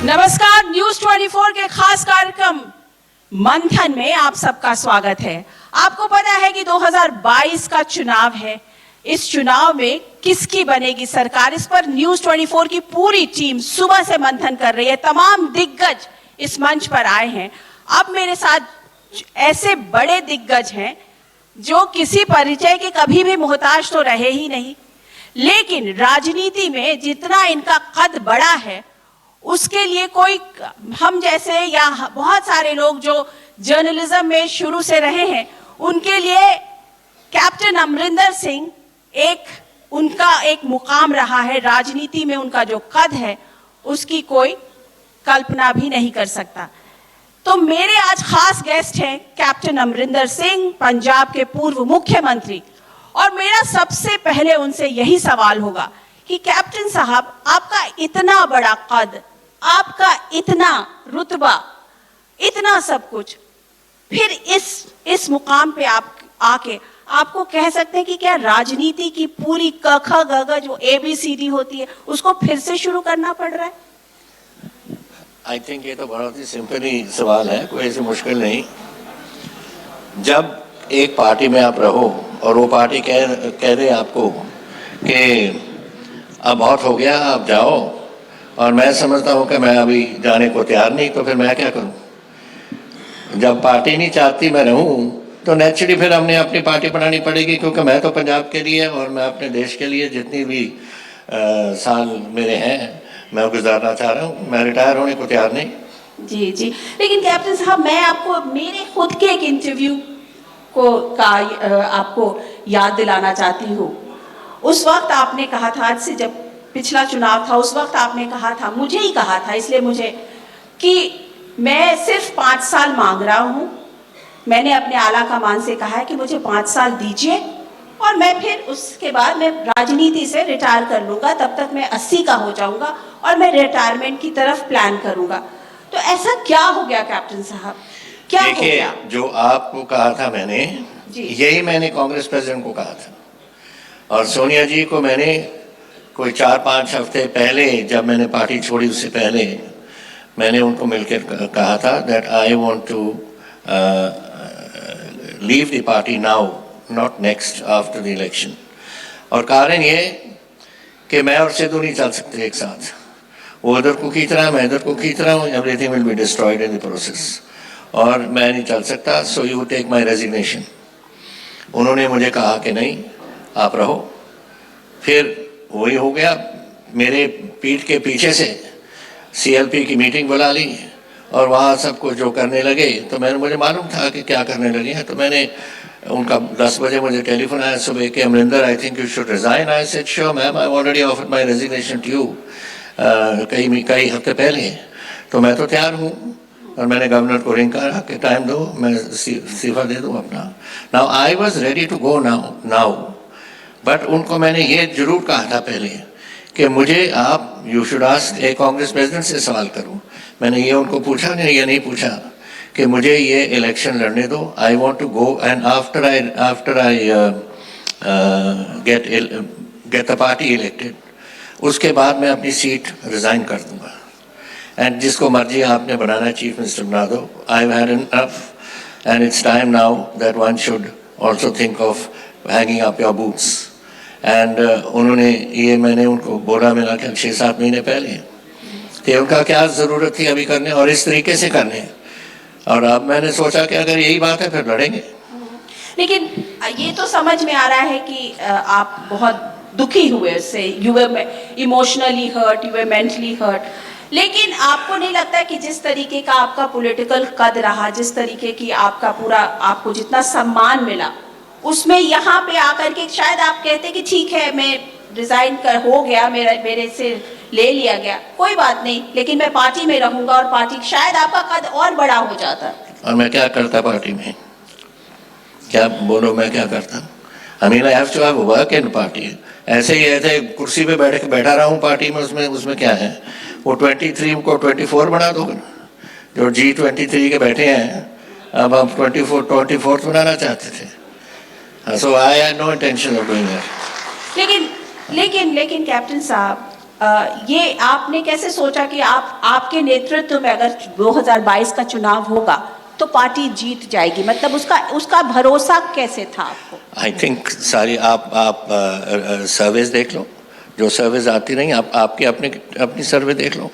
नमस्कार, न्यूज 24 के खास कार्यक्रम मंथन में आप सबका स्वागत है। आपको पता है कि 2022 का चुनाव है। इस चुनाव में किसकी बनेगी सरकार, इस पर न्यूज 24 की पूरी टीम सुबह से मंथन कर रही है। तमाम दिग्गज इस मंच पर आए हैं। अब मेरे साथ ऐसे बड़े दिग्गज हैं जो किसी परिचय के कभी भी मोहताज तो रहे ही नहीं, लेकिन राजनीति में जितना इनका कद बड़ा है उसके लिए कोई हम जैसे या बहुत सारे लोग जो जर्नलिज्म में शुरू से रहे हैं उनके लिए कैप्टन अमरिंदर सिंह उनका एक मुकाम रहा है। राजनीति में उनका जो कद है उसकी कोई कल्पना भी नहीं कर सकता। तो मेरे आज खास गेस्ट हैं कैप्टन अमरिंदर सिंह, पंजाब के पूर्व मुख्यमंत्री। और मेरा सबसे पहले उनसे यही सवाल होगा कि कैप्टन साहब, आपका इतना बड़ा कद, आपका इतना रुतबा, इतना सब कुछ, फिर इस मुकाम पे आप आके आपको कह सकते हैं कि क्या राजनीति की पूरी क ख ग घ जो ABCD होती है उसको फिर से शुरू करना पड़ रहा है? आई थिंक ये तो बहुत ही सिंपल ही सवाल है, कोई ऐसी मुश्किल नहीं। जब एक पार्टी में आप रहो और वो पार्टी कह रहे आपको कि अब बहुत हो गया, आप जाओ, और मैं समझता हूँ कि मैं अभी जाने को तैयार नहीं, तो फिर मैं क्या करूँ? जब पार्टी नहीं चाहती मैं रहूँ तो नेचुरली फिर हमने अपनी पार्टी बनानी पड़ेगी, क्योंकि मैं तो पंजाब के लिए और मैं अपने देश के लिए जितनी भी साल मेरे हैं मैं गुजारना चाह रहा हूँ। मैं रिटायर होने को तैयार नहीं। जी जी, लेकिन कैप्टन साहब, मैं आपको मेरे खुद के एक इंटरव्यू आपको याद दिलाना चाहती हूँ। उस वक्त आपने कहा था, आज से जब पिछला चुनाव था उस वक्त आपने कहा था, मुझे ही कहा था इसलिए मुझे, कि मैं सिर्फ 5 साल मांग रहा हूँ। मैंने अपने आला कमान से कहा है कि मुझे 5 साल दीजिए और मैं फिर उसके बाद मैं राजनीति से रिटायर कर लूँगा, तब तक मैं 80 का हो जाऊँगा और मैं रिटायरमेंट की तरफ प्लान करूँगा। तो ऐसा क्या हो गया कैप्टन साहब, क्या हो गया? जो आपको कहा था मैंने, यही मैंने कांग्रेस प्रेसिडेंट को कहा था, और सोनिया जी को मैंने कोई 4-5 हफ्ते पहले, जब मैंने पार्टी छोड़ी उससे पहले, मैंने उनको मिलकर कहा था that I want to leave the party now, not next after the election. और कारण ये कि मैं और सिद्धू नहीं चल सकते एक साथ। वो उधर को खींच रहा है, मैं इधर को खींच रहा हूँ, everything will be destroyed in the process, और मैं नहीं चल सकता। So you take my resignation. उन्होंने मुझे कहा कि नहीं, आप रहो। फिर वही हो गया, मेरे पीठ के पीछे से CLP की मीटिंग बुला ली और वहाँ सबको जो करने लगे, तो मुझे मालूम था कि क्या करने लगे हैं। तो मैंने उनका 10 बजे मुझे टेलीफोन आया सुबह के, Amarinder I think you should resign. I said sure ma'am, I already offered my resignation to you कई हफ्ते पहले, तो मैं तो तैयार हूँ। और मैंने गवर्नर को रिंग करा कि टाइम दो, मैं इस्तीफा दे दूँ अपना। Now I was ready to go now, but उनको मैंने ये जरूर कहा था पहले कि मुझे आप you should ask A Congress president से सवाल करूं। मैंने ये उनको पूछा नहीं, ये नहीं पूछा कि मुझे ये इलेक्शन लड़ने दो, I want to go, and after I get the party elected, उसके बाद मैं अपनी सीट रिजाइन कर दूंगा, एंड जिसको मर्जी आपने बनाना चीफ मिनिस्टर बना दो। I have had enough and it's time now that one should also think of hanging up your boots. And उन्होंने ये, मैंने उनको बोला, मेरा क्या 6-7 महीने पहले, कि उनका क्या ज़रूरत थी अभी करने और इस तरीके से करने। और अब मैंने सोचा कि अगर यही बात है फिर लड़ेंगे। लेकिन ये तो समझ में आ रहा है कि आप बहुत दुखी हुए उससे, you were emotionally hurt, you were mentally hurt. लेकिन आपको नहीं लगता कि जिस तरीके का आपका पॉलिटिकल कद रहा, जिस तरीके की आपका पूरा, आपको जितना सम्मान मिला, उसमें यहाँ पे आकर के शायद आप कहते कि ठीक है मैं रिजाइन हो गया, मेरे से ले लिया गया, कोई बात नहीं, लेकिन मैं पार्टी में रहूंगा, और पार्टी शायद आपका कद और बड़ा हो जाता। और मैं क्या करता पार्टी में, क्या बोलो मैं क्या करता? I mean I have to have work in party. ऐसे ही ऐसे कुर्सी पे बैठा रहा हूँ पार्टी में, उसमें क्या है? वो 23 को 24 बना दो। जो G23 के बैठे हैं, अब हम 24th बनाना चाहते थे। So I had no intention of doing that. लेकिन कैप्टन साहब, ये आपने कैसे सोचा कि आपके नेतृत्व में अगर 2022 का चुनाव होगा तो पार्टी जीत जाएगी, मतलब उसका भरोसा कैसे था आपको? आई थिंक सारी आप सर्वेज देख लो, जो सर्वेज आती रही, आपके अपनी सर्वे देख लो।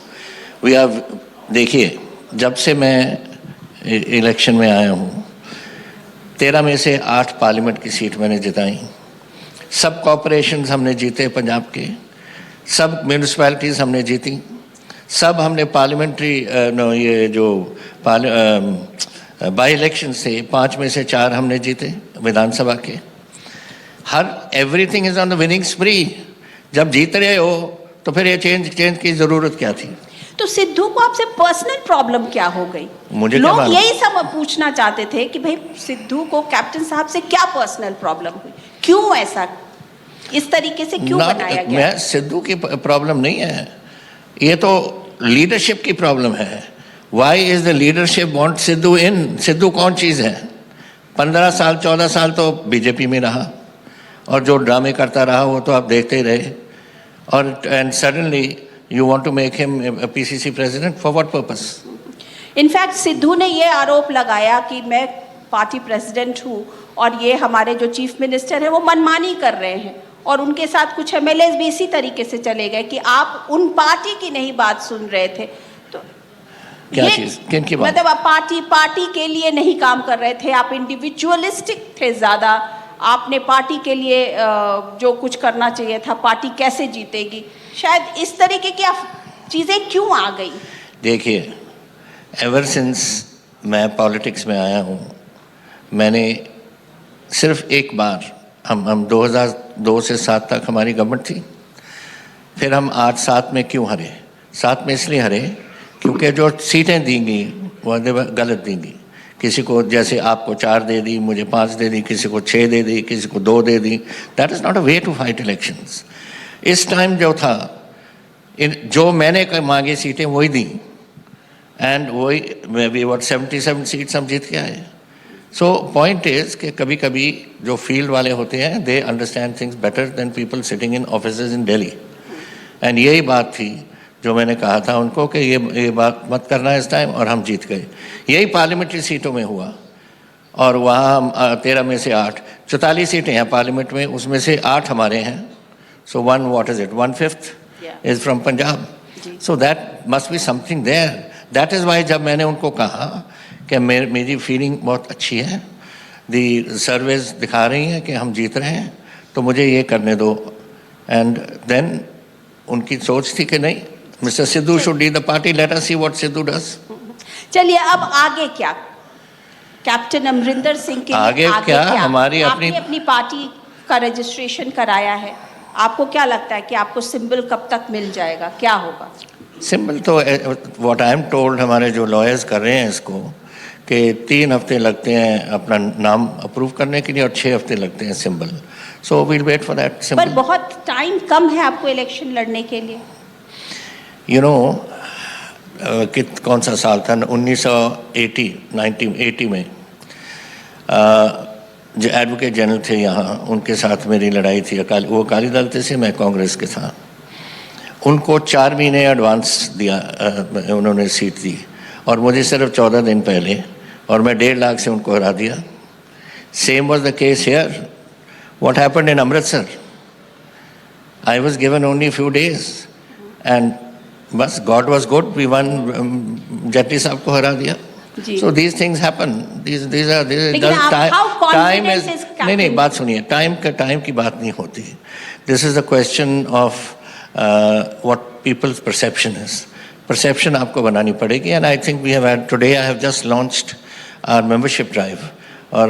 देखिए, जब से मैं इलेक्शन में आया हूँ 13 में से 8 पार्लियामेंट की सीट मैंने जिताई, सब कॉरपोरेशंस हमने जीते पंजाब के, सब म्यूनिसिपैलिटीज़ हमने जीती, सब हमने पार्लियामेंट्री ये जो बाई इलेक्शन से 5 में से 4 हमने जीते विधानसभा के। Everything is on the winning स्प्री। जब जीत रहे हो तो फिर ये चेंज की ज़रूरत क्या थी? तो सिद्धू को आपसे पर्सनल प्रॉब्लम क्या हो गई? मुझे लोग यही सब पूछना चाहते थे कि भाई सिद्धू को कैप्टन साहब से क्या पर्सनल प्रॉब्लम हुई, क्यों ऐसा इस तरीके से क्यों बनाया गया? मैं सिद्धू की प्रॉब्लम नहीं है, ये तो लीडरशिप की प्रॉब्लम है। Why is the leadership want Sidhu in? Sidhu कौन चीज़ है? 15 साल 14 साल तो बीजेपी में रहा और जो ड्रामे करता रहा वो तो आप देखते ही रहे, और and suddenly you want to make him a PCC president for what purpose? In fact Sidhu ने ये आरोप लगाया कि मैं पार्टी प्रेसिडेंट हूँ और ये हमारे जो चीफ मिनिस्टर है वो मनमानी कर रहे हैं, और उनके साथ कुछ एमएलए भी इसी तरीके से चले गए कि आप उन पार्टी की नहीं बात सुन रहे थे। तो क्या चीज, किन की बात? मतलब आप पार्टी के लिए नहीं काम कर रहे थे, आप इंडिविजुअलिस्टिक थे ज़्यादा, आपने पार्टी के लिए जो कुछ करना चाहिए था, पार्टी कैसे जीतेगी, शायद इस तरीके की चीज़ें क्यों आ गई? देखिए, एवर सिंस मैं पॉलिटिक्स में आया हूँ, मैंने सिर्फ एक बार, हम 2002 से 7 तक हमारी गवर्नमेंट थी, फिर हम 8-7 में क्यों हरे? 7 में इसलिए हरे क्योंकि जो सीटें दी गई वो गलत दी गई। किसी को, जैसे आपको 4 दे दी, मुझे 5 दे दी, किसी को 6 दे दी, किसी को 2 दे दी। That is not a way to fight elections. इस टाइम जो था, जो मैंने मांगी सीटें वही दी, एंड वही वी व्हाट 77 सीट्स हम जीत के आए। सो पॉइंट इज कि कभी कभी जो फील्ड वाले होते हैं they understand things better than people sitting in offices in Delhi, and यही बात थी जो मैंने कहा था उनको कि ये बात मत करना इस टाइम, और हम जीत गए। यही पार्लियामेंट्री सीटों में हुआ, और वहाँ हम 13 में से 8, 44 सीटें हैं पार्लियामेंट में, उसमें से 8 हमारे हैं। So 1/5 is from Punjab. So that must be something there. That is why जब मैंने उनको कहा कि मेरी फीलिंग बहुत अच्छी है, दी सर्वेज दिखा रही हैं कि हम जीत रहे हैं, तो मुझे ये करने दो। एंड देन उनकी सोच थी कि नहीं, mister Sidhu should lead the party, let us see what Sidhu does. चलिए, अब आगे क्या? कैप्टन अमरिंदर सिंह के आगे क्या? हमारी अपनी पार्टी का रजिस्ट्रेशन कराया है, आपको क्या लगता है कि आपको सिंबल कब तक मिल जाएगा, क्या होगा? सिंबल तो व्हाट आई एम टोल्ड, हमारे जो लॉयर्स कर रहे हैं इसको, कि 3 हफ्ते लगते हैं अपना नाम अप्रूव करने के लिए और 6 हफ्ते लगते हैं symbol. So we'll wait for that symbol. पर बहुत टाइम कम है आपको इलेक्शन लड़ने के लिए। यू नो, कौन सा साल था? 1980 में जो एडवोकेट जनरल थे यहाँ, उनके साथ मेरी लड़ाई थी। वो अकाली दल थे, मैं कांग्रेस के था। उनको 4 महीने एडवांस दिया, उन्होंने सीट दी, और मुझे सिर्फ 14 दिन पहले, और मैं 1.5 लाख से उनको हरा दिया। Same was the case here. What happened in Amritsar? I was given only few days, and बस God was good, we won, Jaitley sahab को हरा दिया। So these things happen. These are time is नहीं, बात सुनिए, टाइम की बात नहीं होती। This is a question of what people's perception is. Perception आपको बनानी पड़ेगी, and I think we have had today. I have just launched our membership drive, और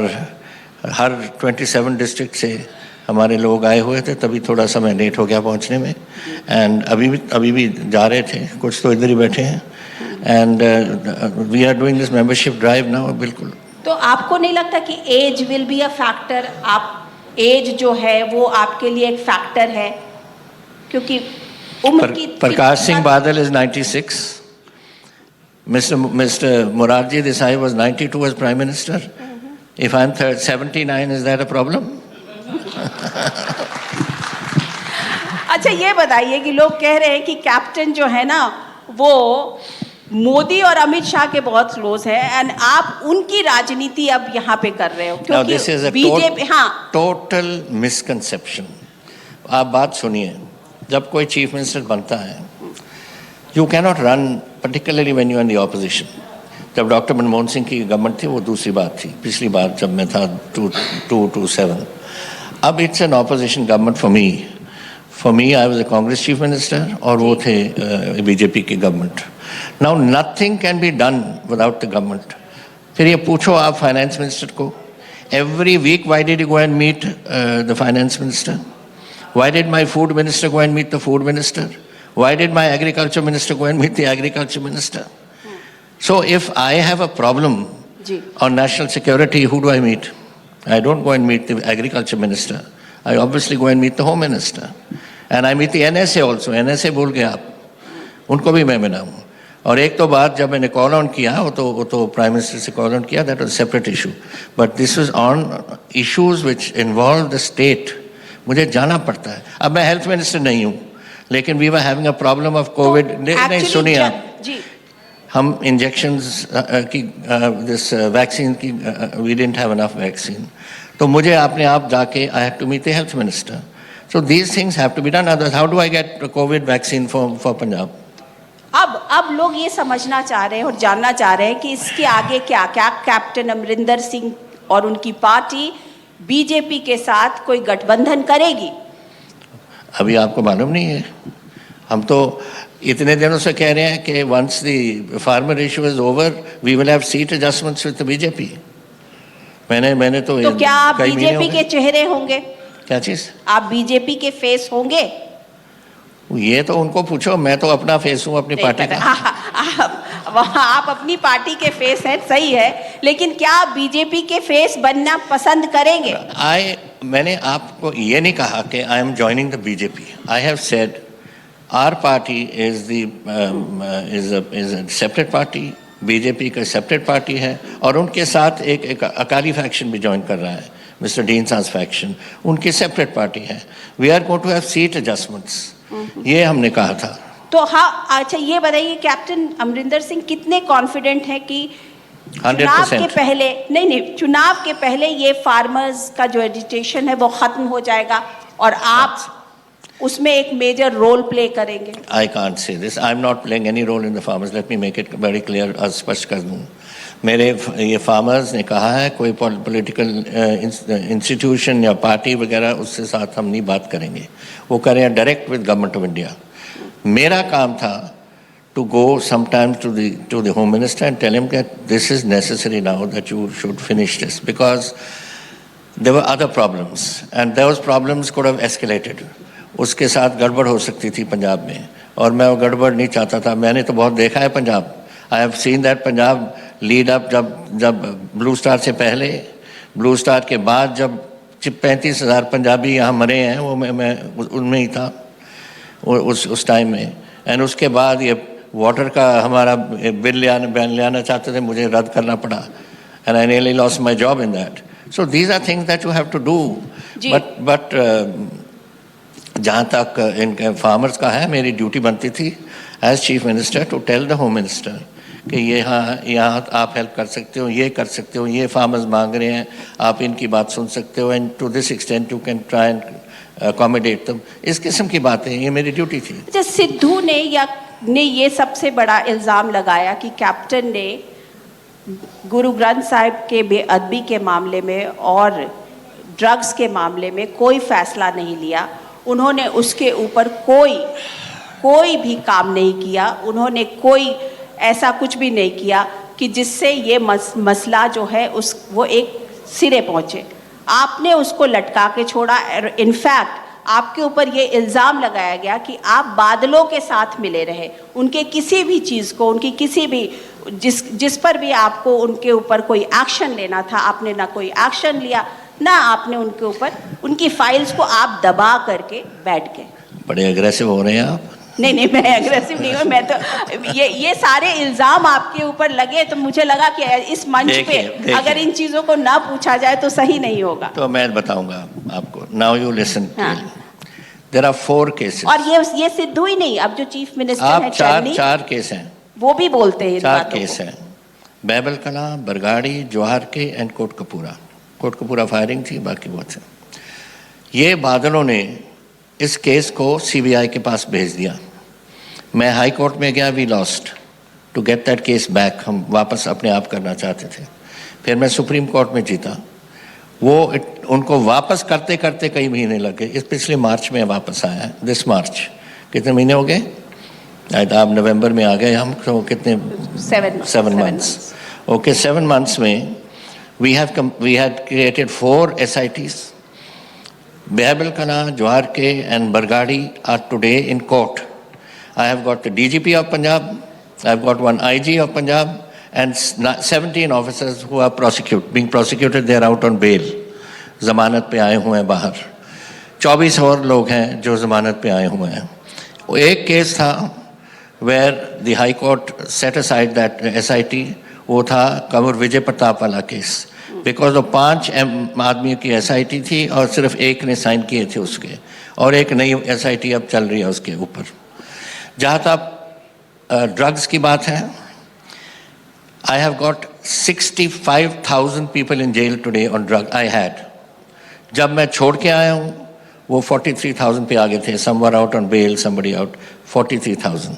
हर 27 डिस्ट्रिक्ट से हमारे लोग आए हुए थे, तभी थोड़ा समय लेट हो गया पहुंचने में, एंड अभी भी जा रहे थे, कुछ तो इधर ही बैठे हैं, and we are doing this membership drive now. बिल्कुल। तो आपको नहीं लगता कि age will be a factor? Age जो है वो आपके लिए एक फैक्टर है, क्योंकि उम्र की। Prakash Singh Badal is 96, mister Morarji Desai was 92 as prime minister. If I'm 79, is that a problem? अच्छा ये बताइए कि लोग कह रहे हैं कि कैप्टन जो है ना वो मोदी और अमित शाह के बहुत क्लोज है एंड आप उनकी राजनीति अब यहाँ पे कर रहे हो Now क्योंकि this is a BJP total misconception. आप बात सुनिए, जब कोई चीफ मिनिस्टर बनता है, you cannot run, particularly when you are in the opposition. जब डॉक्टर मनमोहन सिंह की गवर्नमेंट थी वो दूसरी बात थी, पिछली बार जब मैं था 227. अब it's an opposition government for me. For me, I was a Congress chief minister और वो थे बीजेपी की government. Now nothing can be done without the government. फिर ये पूछो आप फाइनेंस मिनिस्टर को, every week why did you go and meet the finance minister? Why did my food minister go and meet the food minister? Why did my agriculture minister go and meet the agriculture minister? So if I have a problem on national security, who do I meet? I don't go and meet the agriculture minister. I obviously go and meet the home minister. And I meet the NSA also. NSA बोल गए आप, उनको भी मैं मिला हूँ. और एक तो बात जब मैंने कॉल ऑन किया वो तो प्राइम मिनिस्टर से कॉल ऑन किया, that was separate issue, but this was on issues which involve the state. मुझे जाना पड़ता है. अब मैं हेल्थ मिनिस्टर नहीं हूँ, लेकिन we were having a problem of COVID. नहीं सुनिए आप, हम इंजेक्शंस की दिस वैक्सीन की we didn't have enough vaccine, तो मुझे अपने आप जाके I have to meet the health minister. So these things have to be done. Otherwise how do I get COVID vaccine for Punjab? अब लोग ये समझना चाह रहे हैं और जानना चाह रहे हैं कि इसके आगे क्या क्या कैप्टन अमरिंदर सिंह और उनकी पार्टी बीजेपी के साथ कोई गठबंधन करेगी. अभी आपको मालूम नहीं है. हम तो इतने दिनों से कह रहे हैं कि once the farmer issue is over we will have seat adjustments with the BJP. मैंने तो क्या आप बीजेपी के चेहरे होंगे? क्या चीज? आप बीजेपी के फेस होंगे? ये तो उनको पूछो, मैं तो अपना फेस हूँ अपनी पार्टी का. आप अपनी पार्टी के फेस हैं, सही है, लेकिन क्या आप बीजेपी के फेस बनना पसंद करेंगे? मैंने आपको ये नहीं कहा कि I am joining the BJP. I have said our party is a separate party. BJP का सेपरेट पार्टी है और उनके साथ एक अकाली फैक्शन भी ज्वाइन कर रहा है, मिस्टर डीन सांस फैक्शन. उनकी सेपरेट पार्टी है. We are going to have seat adjustments, ये हमने कहा था. तो हाँ, अच्छा ये बताइए कैप्टन अमरिंदर सिंह कितने कॉन्फिडेंट हैं कि 100%. चुनाव के पहले नहीं चुनाव के पहले ये फार्मर्स का जो एजिटेशन है वो खत्म हो जाएगा और आप उसमें एक मेजर रोल प्ले करेंगे? I can't say this. I am not playing any role in the farmers. Let me make it very clear, स्पष्ट कर दूँ. मेरे ये फार्मर्स ने कहा है कोई पॉलिटिकल इंस्टीट्यूशन या पार्टी वगैरह उससे साथ हम नहीं बात करेंगे. वो करें direct with government of India. मेरा काम था to go sometime to the home minister and tell him that this is necessary now, that you should finish this, because there were other problems and those problems could have escalated. उसके साथ गड़बड़ हो सकती थी पंजाब में और मैं वो गड़बड़ नहीं चाहता था. मैंने तो बहुत देखा है Punjab. I have seen that Punjab lead up, जब ब्लू स्टार से पहले, ब्लू स्टार के बाद जब 35,000 पंजाबी यहाँ मरे हैं, वो मैं उनमें ही था उस टाइम में. एंड उसके बाद ये वाटर का हमारा बिल लाना चाहते थे, मुझे रद्द करना पड़ा. And I really lost my job in that. So these are things that you have to do. But जहाँ तक इन फार्मर्स का है, मेरी ड्यूटी बनती थी as chief minister to tell the home minister कि ये यहाँ आप हेल्प कर सकते हो, ये कर सकते हो, ये फार्मर्स मांग रहे हैं, आप इनकी बात सुन सकते हो, and to this extent you can try and accommodate them. इस किस्म की बातें, ये मेरी ड्यूटी थी. अच्छा, सिद्धू ने ये सबसे बड़ा इल्ज़ाम लगाया कि कैप्टन ने गुरु ग्रंथ साहिब के बेअदबी के मामले में और ड्रग्स के मामले में कोई फैसला नहीं लिया. उन्होंने उसके ऊपर कोई भी काम नहीं किया. उन्होंने कोई ऐसा कुछ भी नहीं किया कि जिससे ये मसला जो है वो एक सिरे पहुँचे. आपने उसको लटका के छोड़ा. इनफैक्ट आपके ऊपर ये इल्ज़ाम लगाया गया कि आप बादलों के साथ मिले रहे. उनके किसी भी चीज़ को, उनकी किसी भी जिस पर भी आपको उनके ऊपर कोई एक्शन लेना था, आपने ना कोई एक्शन लिया, ना आपने उनके ऊपर उनकी फाइल्स को आप दबा करके बैठ गए. बड़े अग्रेसिव हो रहे हैं आप. नहीं, मैं एग्रेसिव नहीं हूँ. मैं तो ये सारे इल्ज़ाम आपके ऊपर लगे तो मुझे लगा कि इस मंच पे अगर इन चीज़ों को ना पूछा जाए तो सही नहीं होगा. तो मैं बताऊंगा आपको. Now you listen. There are 4 cases. और ये सिद्धू ही नहीं, अब जो चीफ मिनिस्टर है आप चन्नी, चार केस हैं, वो भी बोलते हैं इन 4 बातों केस को। हैं, बैबल कला, बरगाड़ी, जवाहर के एंड कोटकपूरा फायरिंग थी, बाकी बहुत थे। ये बादलों ने इस केस को सीबीआई के पास भेज दिया। मैं हाई कोर्ट में गया, we lost to get that case back, हम वापस अपने आप करना चाहते थे। फिर मैं सुप्रीम कोर्ट में जीता, उनको वापस करते करते कई महीने लग गए। इस पिछले मार्च में वापस आया है, दिस मार्च। कितने महीने हो गए? आप नवंबर में आ गए, हम तो कितने 7 months। ओके, 7 months में we had created 4 SITs. Behbal Kana, Jawhar K and Bargadi are today in court. I have got the DGP of Punjab, I have got one IG of Punjab and 17 officers who are being prosecuted. They are out on bail. जमानत पे आए हुए हैं बाहर। 24 और लोग हैं जो जमानत पे आए हुए हैं। एक केस था where the High Court set aside that SIT, वो था कंवर विजय प्रताप वाला केस, बिकॉज वो 5 आदमियों की SIT थी और सिर्फ एक ने साइन किए थे उसके, और एक नई SIT अब चल रही है उसके ऊपर। जहाँ तक ड्रग्स की बात है, I have got 65,000 people in jail today on drug. I had. जब मैं छोड़ के आया हूँ वो 43,000 पे आ गए थे, some were out on bail, somebody out, 43,000.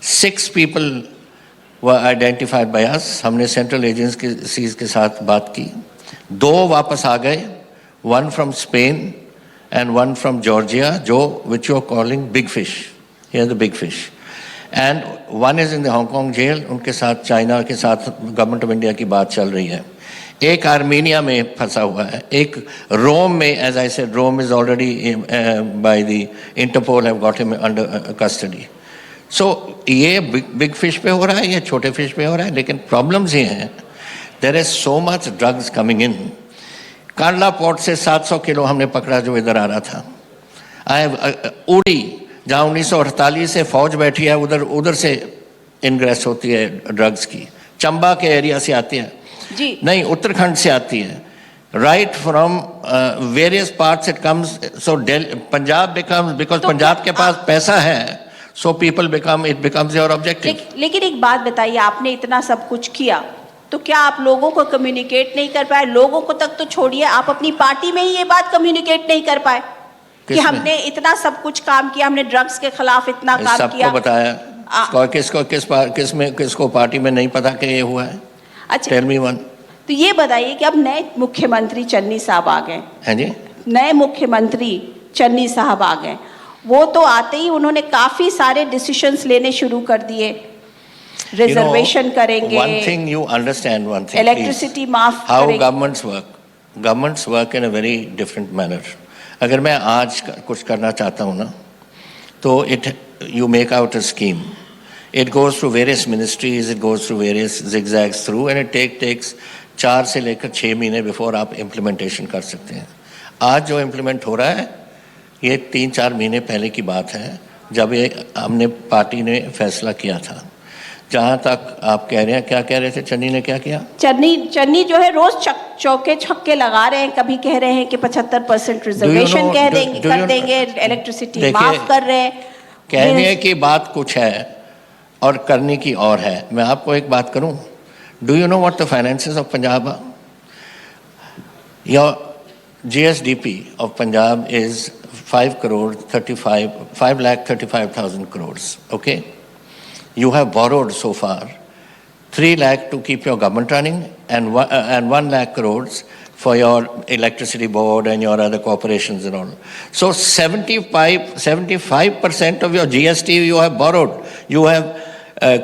6 people were identified by us. हमने सेंट्रल एजेंसीज के साथ बात की, 2 वापस आ गए, 1 from Spain and 1 from Georgia, जो which you are calling big fish. Here the big fish. And 1 is in the Hong Kong jail. उनके साथ चाइना के साथ गवर्नमेंट ऑफ इंडिया की बात चल रही है। एक आर्मेनिया में फंसा हुआ है, एक रोम में, as I said, Rome is already by the Interpol have got him under custody. So ये बिग फिश पे हो रहा है, ये छोटे फिश पे हो रहा है, लेकिन प्रॉब्लम्स ये हैं, there is so much drugs coming in. Kandla port से 700 किलो हमने पकड़ा जो इधर आ रहा था। उड़ी, जहाँ 1948 से फौज बैठी है, उधर से इनग्रेस होती है ड्रग्स की। चंबा के एरिया से आती है जी, नहीं, उत्तराखंड से आती है। Right from various parts it comes. So Punjab becomes, because Punjab के पास पैसा है, so people become, it becomes your objective. लेकिन एक बात बताइए, आपने इतना सब कुछ किया तो क्या आप लोगों को कम्युनिकेट नहीं कर पाए? लोगों को तक तो छोड़िए, आप अपनी पार्टी में ही ये बात कम्युनिकेट नहीं कर पाए कि हमने इतना सब कुछ काम किया, हमने ड्रग्स के खिलाफ इतना काम किया। सबको बताया, किसको पार्टी में नहीं पता कि ये हुआ है? अच्छा, टेल मी वन। तो ये बताइए कि अब नए मुख्यमंत्री चन्नी साहब आ गए हैं जी, नए मुख्यमंत्री चन्नी साहब आ गए, वो तो आते ही उन्होंने काफी सारे डिसीजंस लेने शुरू कर दिए, रिजर्वेशन करेंगे, one thing you understand, one thing, electricity माफ how करेंगे। governments work in a very different manner. अगर मैं आज कुछ करना चाहता हूँ ना, तो you make out a scheme. It goes through various ministries, it goes through various zigzags through, and it takes 4 से लेकर 6 महीने before आप implementation कर सकते हैं। आज जो implement हो रहा है, ये 3-4 महीने पहले की बात है, जब ये हमने पार्टी ने फैसला किया था। जहाँ तक आप कह रहे हैं, क्या कह रहे थे, चन्नी ने क्या किया? चन्नी जो है रोज चौके छक्के लगा रहे हैं, कभी कह रहे हैं कि 75% रिजर्वेशन कर देंगे, इलेक्ट्रिसिटी माफ कर रहे हैं। कहने की बात कुछ है और करने की और है। मैं आपको एक बात करूं, do you know what the finances of Punjab are? Your GSDP of Punjab is 5,35,000 crores. Okay, you have borrowed so far 3 lakh to keep your government running, and 1 lakh crores for your electricity board and your other corporations and all. So 75% of your GST you have borrowed. You have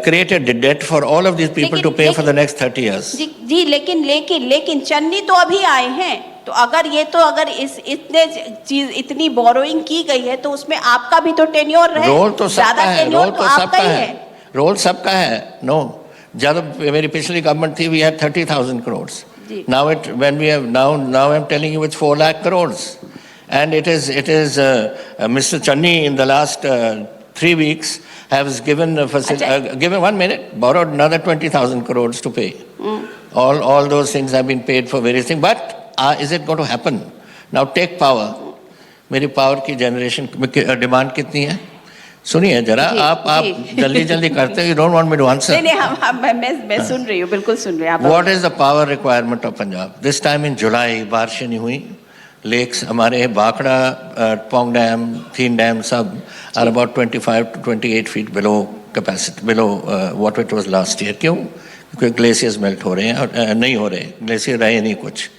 created the debt for all of these people to pay for the next 30 years. जी लेकिन चन्नी तो अभी आए हैं, तो अगर इतनी borrowing की गई है तो उसमें आपका भी तो टेन्योर है। रोल तो सबका है, रोल तो आपका ही है, रोल सबका है। नो, जब मेरी पिछली गवर्नमेंट थी, we had 30,000 crores. Now I'm telling you it's 4 lakh crores, and it is Mr. Channi in the last 3 weeks has given given 1 minute, borrowed another 20,000 crores to pay. All those things have been paid for various things, but is it going to happen? Now take power. मेरी power की generation demand कितनी है? सुनिए जरा, आप जल्दी जल्दी करते हो, you don't want me to answer. नहीं, मैं सुन रही हूँ, बिल्कुल सुन रही हूँ। What is the power requirement of Punjab this time in July? बारिशें नहीं हुई, लेक्स हमारे बाकड़ा, पोंग डैम, थीन डैम सब are about 25 to 28 feet below capacity, below what it was last year. क्यों? क्योंकि ग्लेशियर्स मेल्ट हो रहे हैं और नहीं हो रहे, ग्लेशियर रहे नहीं कुछ।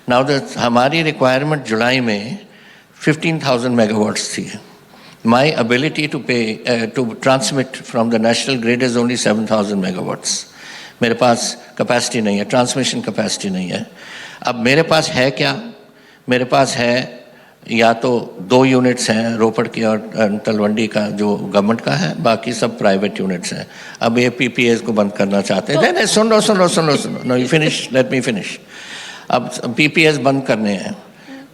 नाउ हमारी रिक्वायरमेंट जुलाई में 15,000 मेगावाट्स थी। My ability to transmit from the national grid is only 7,000 megawatts. मेरे पास कैपेसिटी नहीं है, ट्रांसमिशन कैपेसिटी नहीं है। अब मेरे पास है क्या? मेरे पास है या तो 2 यूनिट्स हैं रोपड़ की और तलवंडी का जो गवर्नमेंट का है, बाकी सब प्राइवेट यूनिट्स हैं। अब ये PPAs को बंद करना चाहते हैं। नहीं, सुन लो, no you finish, let me finish. अब PPAs बंद करने हैं।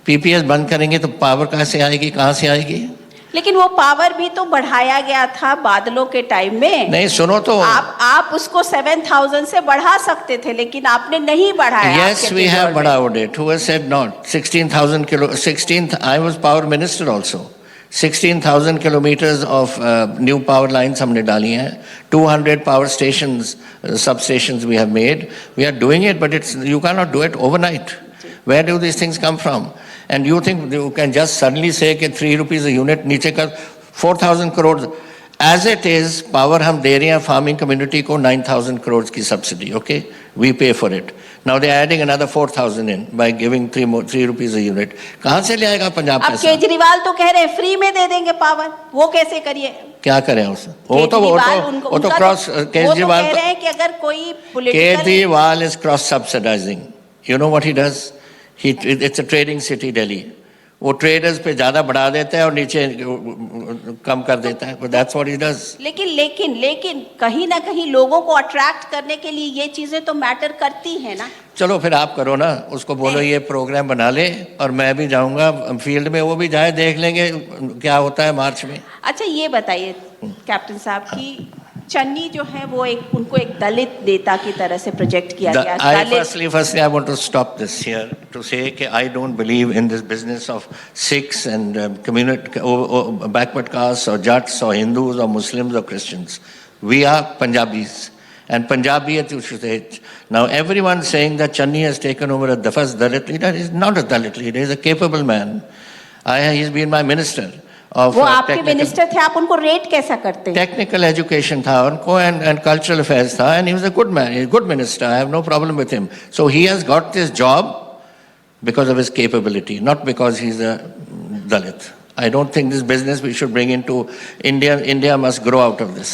PPAs बंद करेंगे तो पावर कहाँ से आएगी, कहाँ से आएगी? लेकिन वो पावर भी तो बढ़ाया गया था बादलों के टाइम में। नहीं, सुनो तो, आप उसको 7,000 से बढ़ा सकते थे, लेकिन आपने नहीं बढ़ाया। Yes, we have बढ़ावड it. Who has said not? 16,000 kilo. 16th. I was power minister also. 16,000 kilometers of new power lines हमने डाली हैं। 200 power stations, substations we have made. We are doing it, but you cannot do it overnight. Where do these things come from? And you think you can just suddenly say कि 3 rupees a unit नीचे कर 4,000 crores as it is power हम दे रहे हैं farming community को 9,000 crores की subsidy, okay? We pay for it. Now they are adding another 4,000 in by giving 3 rupees a unit. कहाँ से ले आएगा पंजाब पैसा? अब केजरीवाल तो कह रहे हैं फ्री में दे देंगे पावर, वो कैसे करिए? क्या करें उससे? वो तो क्रॉस, केजरीवाल कह रहे हैं कि अगर कोई political, Kejriwal is cross subsidizing. You know what he does? It's a trading city Delhi. वो ट्रेडर्स पे ज्यादा बढ़ा देता है और नीचे कम कर देता है। That's what he does. लेकिन कहीं ना कहीं लोगों को अट्रैक्ट करने के लिए ये चीजें तो मैटर करती हैं ना। चलो फिर आप करो ना, उसको बोलो ये प्रोग्राम बना ले और मैं भी जाऊंगा फील्ड में, वो भी जाए, देख लेंगे क्या होता है मार्च में। अच्छा ये बताइए कैप्टन साहब की चन्नी जो है वो उनको एक दलित नेता की तरह से प्रोजेक्ट किया गया। Firstly, I want to stop this here to say that I don't believe in this business of Sikhs and community backward castes or Jats or Hindus or Muslims or Christians. We are Punjabis, and Punjabiyat you should say. Now everyone saying that Channi has taken over a first Dalit leader. He is not a Dalit leader. He is a capable man. He's been my minister. वो आपके minister थे, आप उनको rate कैसा करते हैं? Technical education था उनको एंड कल्चरल अफेयर्स था, and he was a good man, good minister. I have no problem with him. So he has got this job because of his capability, not because he's a Dalit. I don't think this business we should bring into India. India must grow out of this.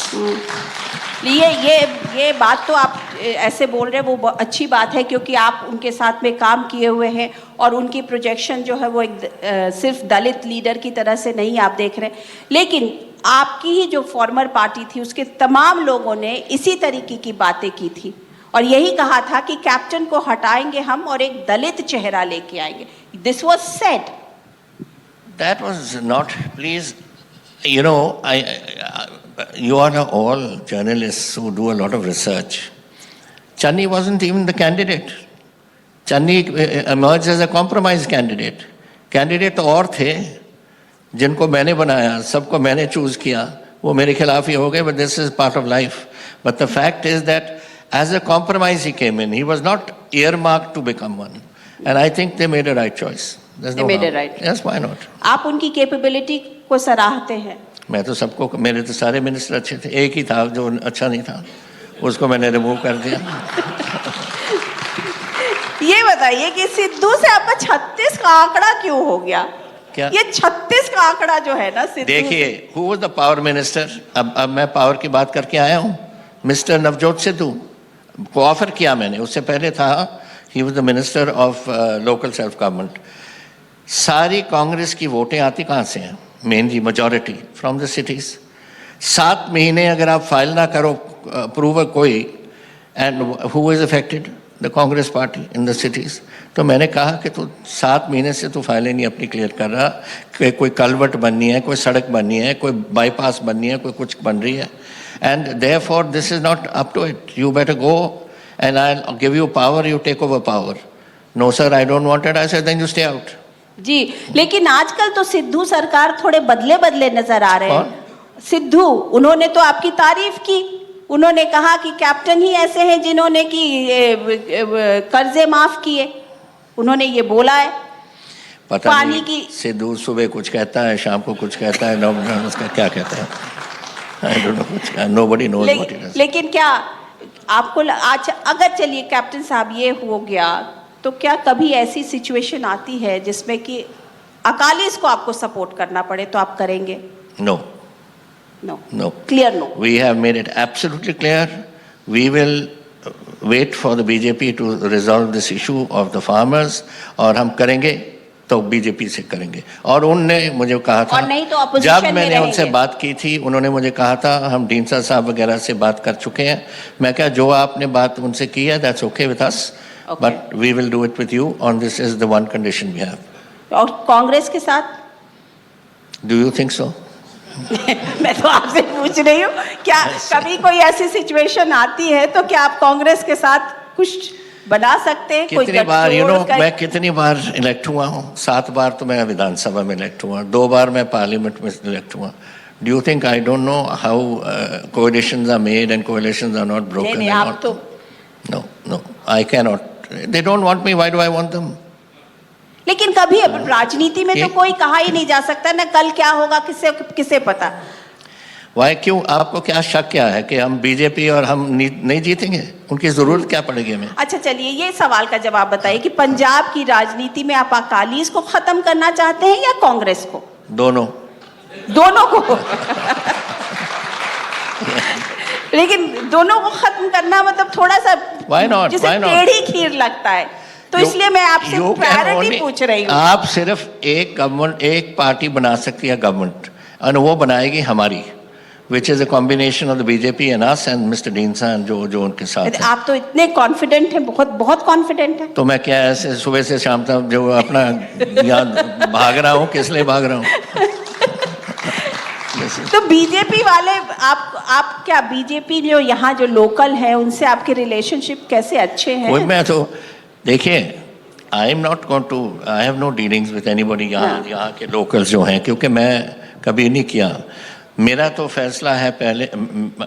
ये बात तो आप ऐसे बोल रहे हैं, वो अच्छी बात है क्योंकि आप उनके साथ में काम किए हुए हैं और उनकी प्रोजेक्शन जो है वो एक सिर्फ दलित लीडर की तरह से नहीं आप देख रहे हैं। लेकिन आपकी ही जो फॉर्मर पार्टी थी उसके तमाम लोगों ने इसी तरीके की बातें की थी और यही कहा था कि कैप्टन को हटाएंगे हम और एक दलित चेहरा लेके आएंगे. This was said. That was not, please, you know, you are all journalists who do a lot of research. Channi wasn't even the candidate. Channi emerged as a compromise candidate. Candidate तो और थे जिनको मैंने बनाया, सबको मैंने choose किया, वो मेरे खिलाफ ही हो गए, but this is part of life. But the fact is that as a compromise he came in. He was not earmarked to become one. And I think they made a right choice. They made a right. Yes, why not? आप उनकी capability को सराहते हैं? मैं तो सबको, मेरे तो सारे मिनिस्टर अच्छे थे, एक ही था जो अच्छा नहीं था, उसको मैंने रिमूव कर दिया. ये बताइए कि सिद्धू से आपका 36 का आंकड़ा क्यों हो गया? क्या? ये 36 का आंकड़ा जो है ना सिद्धू. देखिए, who was the power minister? अब मैं पावर की बात करके आया हूँ. मिस्टर नवजोत सिद्धू को ऑफर किया मैंने, उससे पहले था, he was the minister of local self government. सारी कांग्रेस की वोटें आती कहाँ से हैं? Mainly majority from the cities. 7 महीने अगर आप फाइल ना करो अप्रूवल कोई, and who is affected? The Congress party in the cities. तो मैंने कहा कि तू 7 महीने से तू फाइलें नहीं अपनी क्लियर कर रहा, कि कोई कलवर्ट बननी है, कोई सड़क बननी है, कोई बाईपास बननी है, कोई कुछ बन रही है, and therefore this is not up to it. You better go and I will give you power, you take over power. No sir, I don't want it. I said then you stay out. जी, लेकिन आजकल तो सिद्धू सरकार थोड़े बदले बदले नजर आ रहे हैं। सिद्धू, उन्होंने तो आपकी तारीफ की, उन्होंने कहा कि कैप्टन ही ऐसे हैं जिन्होंने की कर्जे माफ किए, उन्होंने ये बोला है। पता पानी नहीं की सिद्धू सुबह कुछ कहता है, शाम को कुछ कहता है, उसका क्या कहता है, I don't know, कुछ nobody knows what it is. लेकिन क्या आपको आज अगर चलिए कैप्टन साहब ये हो गया, तो क्या कभी ऐसी सिचुएशन आती है जिसमें कि अकालीस को आपको सपोर्ट करना पड़े, तो आप करेंगे? No. No, No. Clear no. We have made it absolutely clear. We will wait for the BJP to resolve this issue of the farmers, और हम करेंगे तो बीजेपी से करेंगे। और उनने मुझे कहा था, और नहीं तो opposition जब में मैंने रहेंगे। उनसे बात की थी, उन्होंने मुझे कहा था हम ढींसा साहब वगैरह से बात कर चुके हैं। मैं क्या, जो आपने बात उनसे की है, that's okay with us, but we will do it with you on this is the one condition we have. और कांग्रेस के साथ? Do you think so? मैं तो आपसे पूछ रही हूँ, क्या कभी कोई ऐसी सिचुएशन आती है तो क्या आप कांग्रेस के साथ कुछ बना सकते हैं? कोई कितनी बार मैं कितनी बार इलेक्ट हुआ हूँ? 7 बार तो मैं विधानसभा में इलेक्ट हुआ, 2 बार मैं पार्लियामेंट में इलेक्ट हुआ। Do you think I don't know how coalitions are made and coalitions are not broken? नहीं, आप तो No, I cannot. They don't want me. Why do I want them? लेकिन कभी राजनीति में तो कोई कहा ही नहीं जा सकता ना, कल क्या होगा किसे पता। Why, क्यों? आपको क्या शक क्या है कि हम बीजेपी और हम नहीं जीतेंगे? उनकी जरूरत क्या पड़ेगी हमें? अच्छा चलिए, ये सवाल का जवाब बताइए कि पंजाब की राजनीति में आप अकालीस को खत्म करना चाहते हैं या कांग्रेस को? दोनों को लेकिन दोनों को खत्म करना मतलब थोड़ा सा जिसे टेढ़ी खीर लगता है, तो इसलिए मैं आपसे प्रायोरिटी पूछ रही हूँ। आप सिर्फ एक पार्टी बना सकती है गवर्नमेंट, और वो बनाएगी हमारी, which is a combination of the BJP and us and Mr. Deensa and जो उनके साथ है। आप तो इतने कॉन्फिडेंट हैं, बहुत कॉन्फिडेंट हैं। तो मैं क्या ऐसे सुबह से शाम तक जो अपना यहाँ भाग रहा हूँ, किस लिए भाग रहा हूँ? तो बीजेपी वाले आप क्या बीजेपी जो यहाँ जो लोकल है उनसे आपके रिलेशनशिप कैसे अच्छे हैं? वही मैं तो देखिए, I am not going to, I have no dealings with anybody यहाँ के लोकल्स जो हैं, क्योंकि मैं कभी नहीं किया। मेरा तो फैसला है पहले,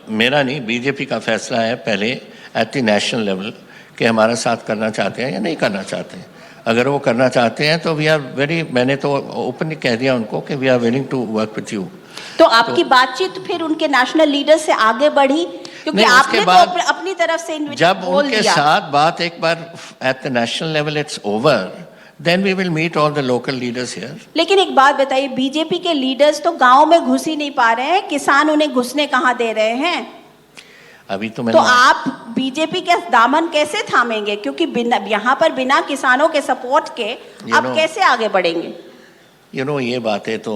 मेरा नहीं, बीजेपी का फैसला है पहले एट द नेशनल लेवल कि हमारा साथ करना चाहते हैं या नहीं करना चाहते हैं। अगर वो करना चाहते हैं तो वी आर वेरी, मैंने तो ओपनली कह दिया उनको कि we are willing to work with you. तो आपकी बातचीत फिर उनके नेशनल लीडर से आगे बढ़ी, क्योंकि आपने तो अपनी तरफ से जब उनके साथ बात एक बार at the national level it's over, then we will meet all the local leaders here. लेकिन एक बात बताइए, बीजेपी के लीडर्स तो गांव में घुस ही नहीं पा रहे हैं, किसान उन्हें घुसने कहाँ दे रहे हैं? अभी तो मैंने, तो आप बीजेपी के दामन कैसे थामेंगे? क्योंकि यहाँ पर बिना किसानों के सपोर्ट के आप कैसे आगे बढ़ेंगे? ये बातें तो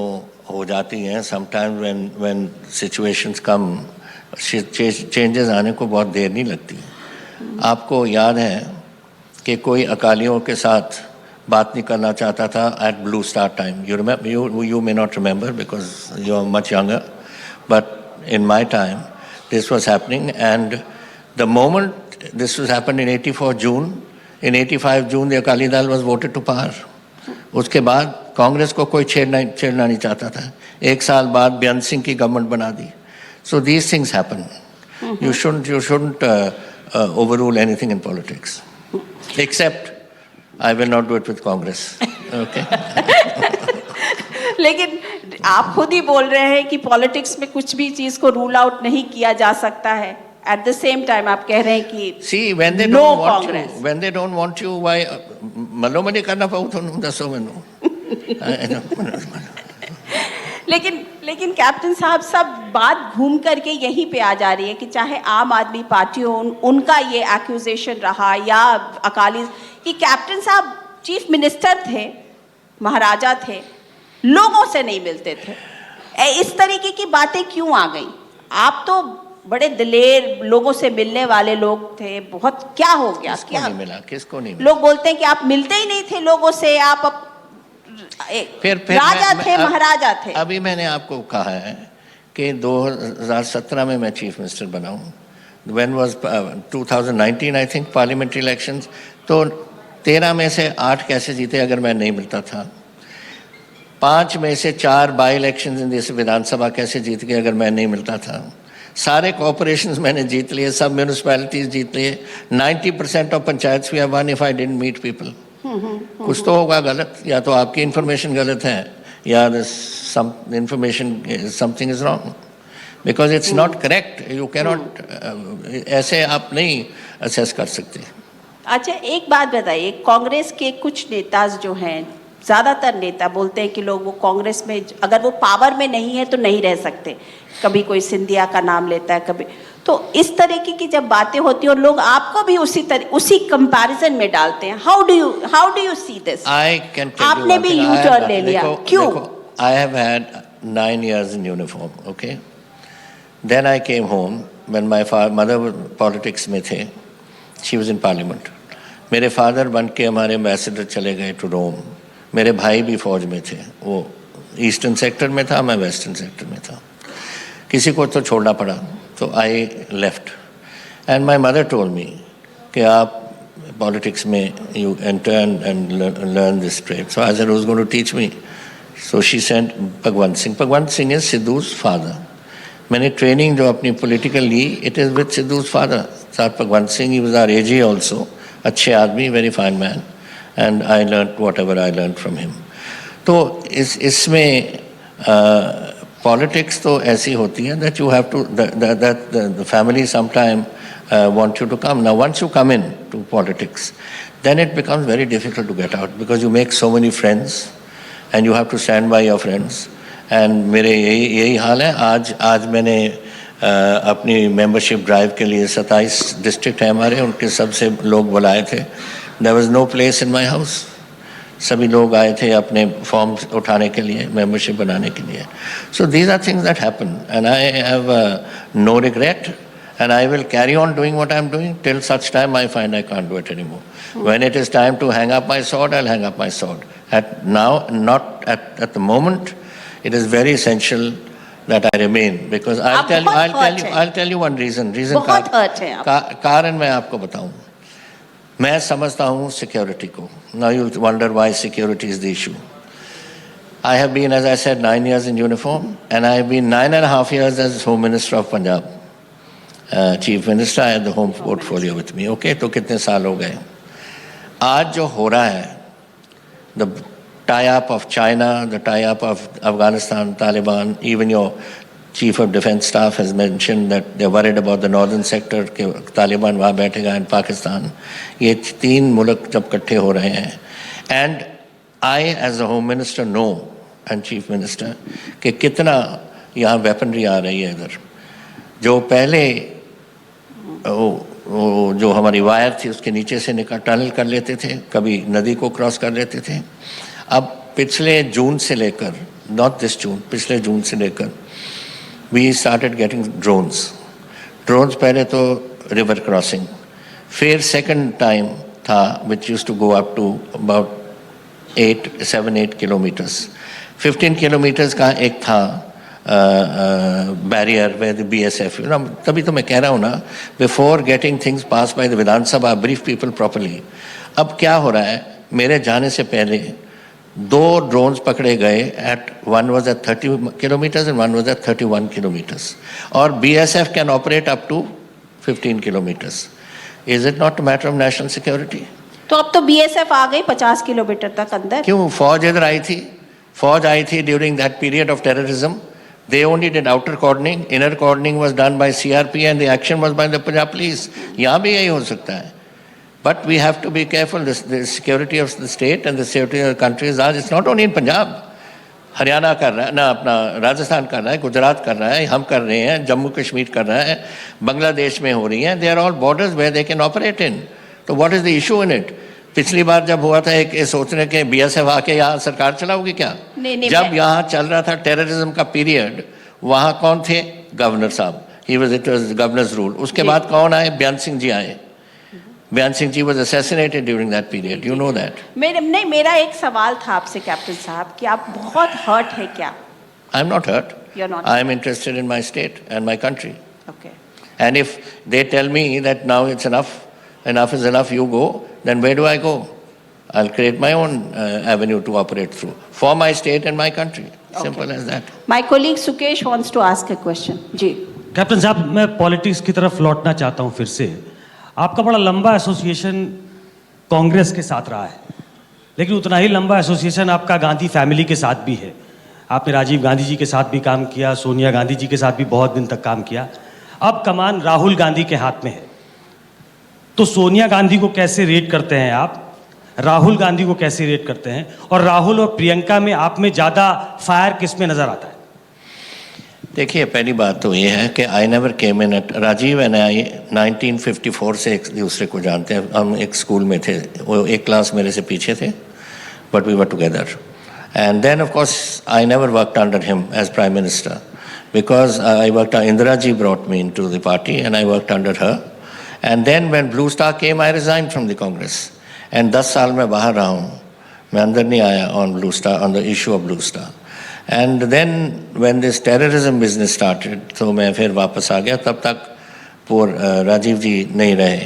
हो जाती हैं sometime when situations come, changes आने को बहुत देर नहीं लगती। आपको याद है कि कोई अकालियों के साथ बात नहीं करना चाहता था at Blue Star time. You may not remember because you are much younger, but in my time this was happening, and the moment this was happened in 84 June, in 85 June the Akali Dal was voted to power. उसके बाद कांग्रेस को कोई छेड़ना नहीं चाहता था। 1 साल बाद बेअंत सिंह की गवर्नमेंट बना दी। So these things happen. You shouldn't overrule anything in politics, except I will not do it with Congress. Okay. लेकिन आप खुद ही बोल रहे हैं कि पॉलिटिक्स में कुछ भी चीज को रूल आउट नहीं किया जा सकता है। At the same time आप कह रहे हैं कि see when they don't want you, why मलोमनी करना पाऊँ तो दसो मैनू। लेकिन कैप्टन साहब, सब बात घूम करके यहीं पे आ जा रही है कि चाहे आम आदमी पार्टी हो, उनका ये एक्यूजेशन रहा या अकाली, कि कैप्टन साहब चीफ मिनिस्टर थे, महाराजा थे, लोगों से नहीं मिलते थे। इस तरीके की बातें क्यों आ गई? आप तो बड़े दिलेर, लोगों से मिलने वाले लोग थे, बहुत क्या हो गया? किसको नहीं मिला? लोग बोलते हैं कि आप मिलते ही नहीं थे लोगों से, आप फिर राजा थे, महाराजा थे। अभी मैंने आपको कहा है कि 2017 में मैं चीफ मिनिस्टर बना हूँ। When was 2019 I think parliamentary elections, तो 13 में से 8 कैसे जीते अगर मैं नहीं मिलता था? 5 में से 4 बाई इलेक्शन जैसे विधानसभा कैसे जीत गए अगर मैं नहीं मिलता था। सारे कॉर्पोरेशंस मैंने जीत लिए, सब म्यूनिसपैलिटीज जीत लिए। 90% of panchayat we have won if I didn't meet people. कुछ तो होगा गलत, या तो आपकी इंफॉर्मेशन गलत है या some information something is wrong, because it's not correct. You cannot ऐसे आप नहीं असेस कर सकते। अच्छा, एक बात बताइए, कांग्रेस के कुछ नेता जो हैं, ज़्यादातर नेता बोलते हैं कि लोग वो कांग्रेस में अगर वो पावर में नहीं है तो नहीं रह सकते। कभी कोई सिंधिया का नाम लेता है, कभी तो इस तरीके की जब बातें होती हैं और लोग आपको भी उसी कंपैरिजन में डालते हैं। How do you see this? आपने भी यू टर्न ले लिया, क्यों? I have had 9 years in uniform, okay? Then I came home when my mother politics में थे, she was in parliament. मेरे फादर बन के हमारे एम्बेसडर चले गए टू रोम। मेरे भाई भी फौज में थे, वो ईस्टर्न सेक्टर में था, मैं वेस्टर्न सेक्टर में था। किसी को तो छोड़ना पड़ा, तो I left and my mother told me कि आप पॉलिटिक्स में you enter and learn this trade. So I said who is going to teach me? So she sent Bhagwant Singh. Bhagwant Singh is Sidhu's father. मैंने ट्रेनिंग जो अपनी पॉलिटिकल ली, it is with Sidhu's father, sir Bhagwant Singh. He was our AG also, अच्छे आदमी, very fine man, and I learn whatever I learn from him. तो इसमें politics तो ऐसी होती है that you have to the family sometime want you to come. Now once you come in to politics, then it becomes very difficult to get out because you make so many friends and you have to stand by your friends. And मेरे यही हाल है। आज मैंने अपनी membership drive के लिए 27 district है हमारे, उनके सबसे लोग बुलाए थे। There was no place in my house. सभी लोग आए थे अपने फॉर्म्स उठाने के लिए, मेंबरशिप बनाने के लिए। So these are things that happen and I have no regret and I will carry on doing what I'm doing till such time I find I can't do it anymore. When it is time to hang up my sword, I'll hang up my sword. Not at the moment. It is very essential that I remain because I'll tell you one reason. बहुत hurt है आप। कारण मैं आपको बताऊं। मैं समझता हूं सिक्योरिटी को। Now you wonder why security is the issue. I have been, as I said, 9 years in uniform and I have been 9.5 years as Home Minister of Punjab. Chief Minister, I had the home portfolio with me. Okay, तो कितने साल हो गए। आज जो हो रहा है, the tie-up of China, the tie-up of Afghanistan, Taliban, even your Chief of Defence Staff has mentioned that they're worried about the northern sector कि तालिबान वहाँ बैठेगा in Pakistan। ये 3 मुल्क जब इकट्ठे हो रहे हैं, and I as a Home Minister know and Chief Minister कि कितना यहाँ weaponry आ रही है इधर। जो पहले वो जो हमारी वायर थी उसके नीचे से टनल कर लेते थे, कभी नदी को क्रॉस कर लेते थे। अब पिछले जून से लेकर, नॉट दिस जून, पिछले जून से लेकर वी स्टार्टेड गेटिंग ड्रोन्स। पहले तो रिवर क्रॉसिंग, फिर सेकंड टाइम था which used to go up to about 7-8 kilometres. 15 kilometres का एक था बैरियर with the BSF. तभी तो मैं कह रहा हूँ ना, before getting things pass by the Vidhan Sabha, brief people properly. अब क्या हो रहा है, मेरे जाने से पहले 2 ड्रोन्स पकड़े गए eight one was at 30 kilometers and one was at 31 kilometers. और BSF can operate up to 15 kilometers. Is it not a matter of national security? तो अब तो BSF आ गई 50 किलोमीटर तक अंदर। क्यों? फौज इधर आई थी, फौज आई थी during that period of terrorism. They only did outer cordoning, inner cordoning was done by CRP and the action was by the Punjab police. यहाँ भी यही हो सकता है। But we have to be careful. The security of the state and the security of the country is ours. It's not only in Punjab. Haryana कर रहा है ना, अपना राजस्थान कर रहा है, गुजरात कर रहा है, हम कर रहे हैं, जम्मू कश्मीर कर रहा है, बांग्लादेश में हो रही हैं। They are all borders where they can operate in. So what is the issue in it? पिछली बार जब हुआ था एक सोचने के BSF आके यहाँ सरकार चलाओगी क्या? नहीं, जब यहाँ चल रहा था टेररिज्म का पीरियड, वहाँ कौन थे? गवर्नर साहब। It was governor's rule. उसके बाद कौन आए? बयान सिंह जी आए। बयान Singh ji was assassinated during that period. You know that. मेरा एक सवाल था आपसे कैप्टन साहब कि आप बहुत हर्ट है क्या? I'm not hurt. You're not. I'm interested in my state and my country. Okay. And if they tell me that now it's enough is enough, you go, then where do I go? I'll create my own avenue to operate through for my state and my country. Simple as that. My colleague Sukesh wants to ask a question. जी. Captain साहब, मैं politics की तरफ लौटना चाहता हूं फिर से। आपका बड़ा लंबा एसोसिएशन कांग्रेस के साथ रहा है, लेकिन उतना ही लंबा एसोसिएशन आपका गांधी फैमिली के साथ भी है। आपने राजीव गांधी जी के साथ भी काम किया, सोनिया गांधी जी के साथ भी बहुत दिन तक काम किया। अब कमान राहुल गांधी के हाथ में है, तो सोनिया गांधी को कैसे रेट करते हैं आप, राहुल गांधी को कैसे रेट करते हैं, और राहुल और प्रियंका में आप में ज़्यादा फायर किस में नज़र आता है? देखिए, पहली बात तो ये है कि I never came in at Rajiv and I 1954 से एक दूसरे को जानते हैं। हम एक स्कूल में थे, वो एक क्लास मेरे से पीछे थे, but we were together. And then of course I never worked under him as prime minister, because I worked, Indira ji brought me into the party and I worked under her. And then when Blue Star came, I resigned from the Congress and 10 साल मैं बाहर रहा हूँ, मैं अंदर नहीं आया on Blue Star, on the issue of Blue Star. And then when this terrorism business started, तो मैं फिर वापस आ गया। तब तक राजीव जी नहीं रहे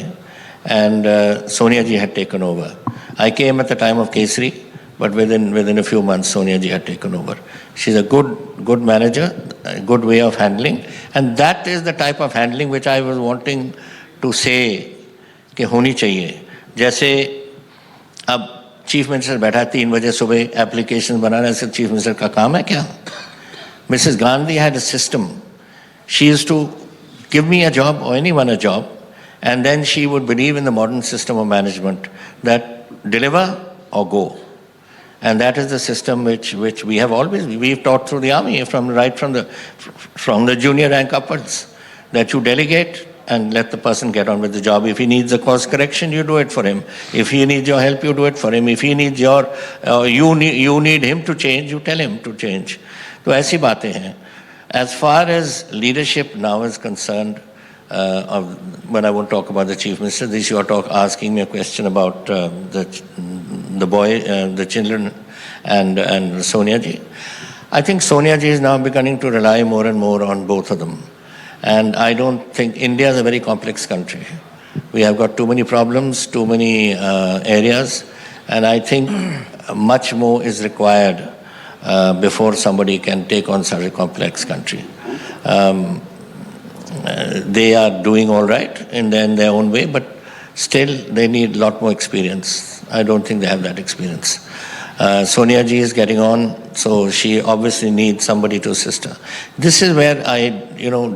and Sonia ji had taken over. I came at the time of Kesri, but within a few months Sonia ji had taken over. She's a good manager, a good way of handling, and that is the type of handling which I was wanting to say कि होनी चाहिए। जैसे अब chief minister बैठा है 3 बजे सुबह, application बनाना सिर्फ चीफ मिनिस्टर का काम है क्या? Mrs Gandhi had a system. She used to give me a job or anyone a job, and then she would believe in the modern system of management that deliver or go. And that is the system which we have always, we've taught through the army, from the junior rank upwards, that you delegate and let the person get on with the job. If he needs a course correction, you do it for him. If he needs your help, you do it for him. If he needs you need him to change, you tell him to change. तो ऐसी बातें हैं. As far as leadership now is concerned, when I won't talk about the chief minister, this you are asking me a question about the boy, the children, and Sonia ji. I think Sonia ji is now beginning to rely more and more on both of them. And I don't think India is a very complex country. We have got too many problems, too many areas, and I think much more is required before somebody can take on such a complex country. They are doing all right in their own way, but still they need a lot more experience. I don't think they have that experience. Sonia ji is getting on, so she obviously needs somebody to assist her. This is where I,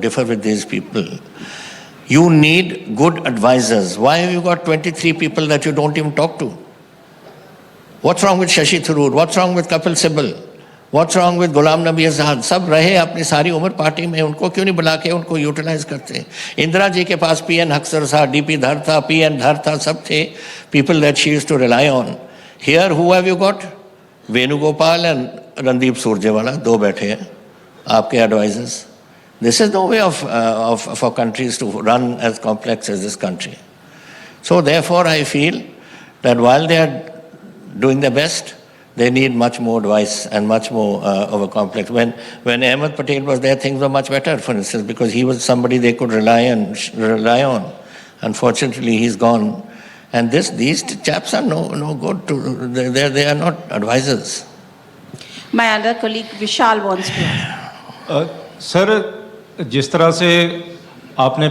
differ with these people. You need good advisors. Why have you got 23 people that you don't even talk to? What's wrong with Shashi Tharoor? What's wrong with Kapil Sibal? What's wrong with Ghulam Nabi Azad? सब रहे अपनी सारी उम्र party में, उनको क्यों नहीं बुला के उनको यूटिलाइज करते? इंदिरा जी के पास PN हक्सर था, DP धर था, PN धर था, सब थे people that she used to rely on. Here who have you got? Venugopal and Randeep Surjewala, 2 बैठे हैं आपके advisors. This is no way for countries to run as complex as this country. So therefore I feel that while they are doing their best, they need much more advice and much more of a complex. When Ahmed Patel was there, things were much better, for instance, because he was somebody they could rely on. Unfortunately, he's gone. And these chaps are no good. They are not advisors. My other colleague Vishal wants to ask. Sir, जिस तरह से आपने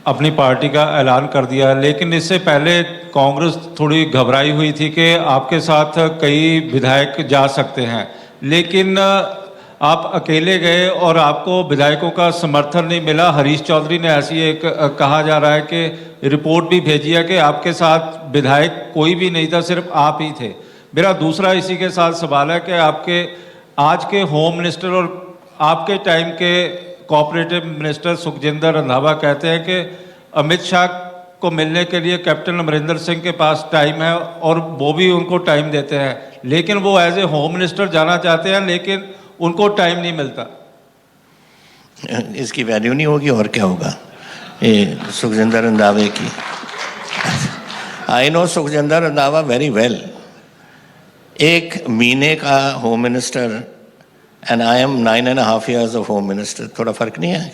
अपनी party का ऐलान कर दिया, लेकिन इससे पहले कांग्रेस थोड़ी घबराई हुई थी कि आपके साथ कई विधायक जा सकते हैं, लेकिन आप अकेले गए और आपको विधायकों का समर्थन नहीं मिला। हरीश चौधरी ने ऐसी एक कहा जा रहा है कि रिपोर्ट भी भेजी है कि आपके साथ विधायक कोई भी नहीं था, सिर्फ आप ही थे। मेरा दूसरा इसी के साथ सवाल है कि आपके आज के होम मिनिस्टर और आपके टाइम के कोऑपरेटिव मिनिस्टर सुखजिंदर रंधावा कहते हैं कि अमित शाह को मिलने के लिए कैप्टन अमरिंदर सिंह के पास टाइम है और वो भी उनको टाइम देते हैं, लेकिन वो एज ए होम मिनिस्टर जाना चाहते हैं, लेकिन उनको टाइम नहीं मिलता। इसकी वैल्यू नहीं होगी और क्या होगा? ये सुखजिंदर रंधावे की, I know Sukhjinder Randhawa very well. एक महीने का home minister and I am 9.5 years of home minister. थोड़ा फर्क नहीं है?